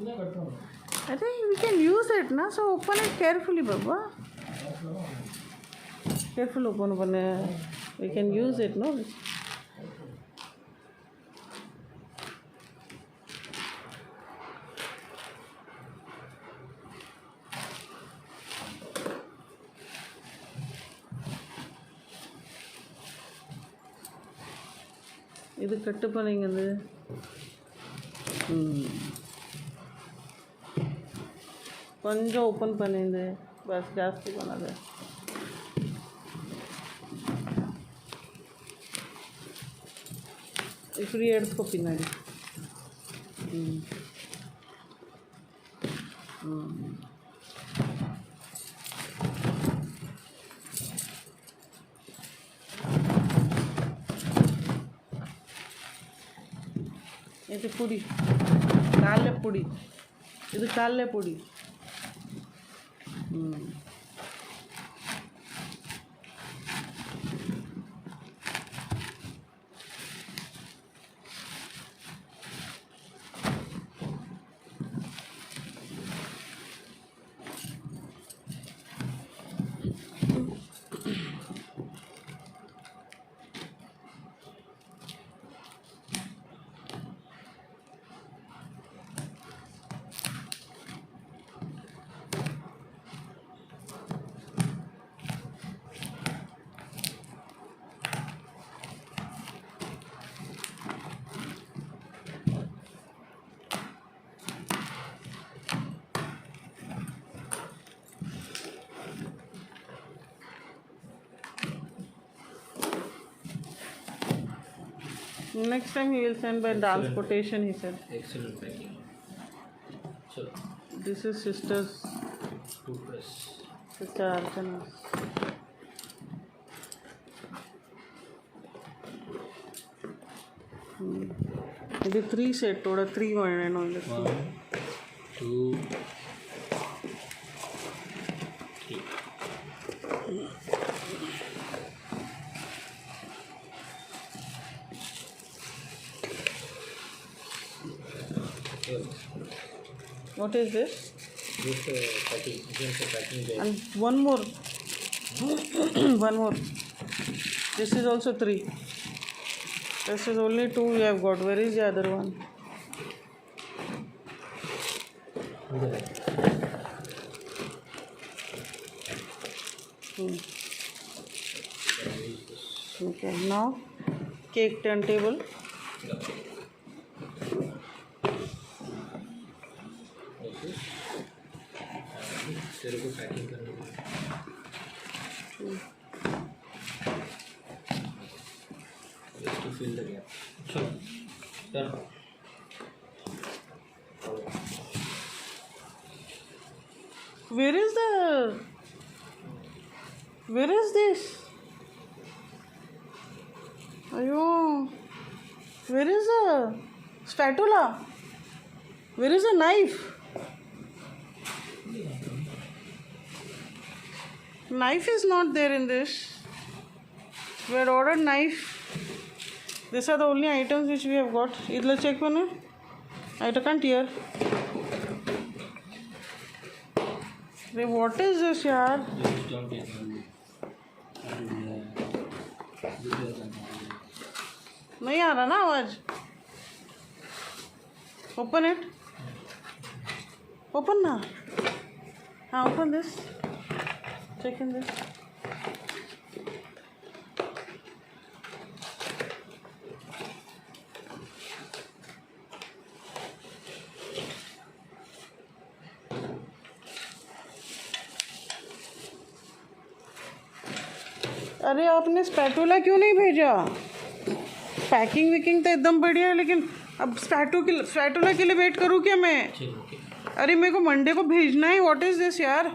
अरे we can use it ना, so open it carefully Baba. Careful open it. We can use it, no? இது கட்டு பண்ணிங்கிறது கொஞ்சம் open பண்ணிந்து bus ஜாஸ்தி பண்ணாது. இப்படி எடுத்துக்கோ பின்னாடி. ಇದು ಪುಡಿ, ಕಾಲೇ ಪುಡಿ, ಇದು ಕಾಲೇ ಪುಡಿ. Next time he will send by transportation, he said. Excellent packing. So, this is sister's toothbrush. Sister Archana's. ಇದು 3 set toda 3 ಮಾಡೇನೋ ಇಲ್ಲ. 1 2 3. What is this? This packing. This packing. And one more. One more. This is also 3. This is only 2 we have got. Where is the other one? Okay, now cake turntable. तेरे को packing करनी है. Just to fill the gap. Sure. Done. Where is this? Ayo, where is the spatula? Where is the knife? Knife is not there in this. We had ordered knife. These are the only items which we have got. Idla check panna. I can't hear. Hey, what is this, yaar? नहीं आ रहा ना आवाज. Open it. Open ना. हाँ, open this. Check in this. अरे आपने spatula क्यों नहीं भेजा? पैकिंग विकिंग तो एकदम बढ़िया है, लेकिन अब स्पैटूला के लिए वेट करूँ क्या मैं? अरे मेरे को मंडे को भेजना है. व्हाट इज दिस यार?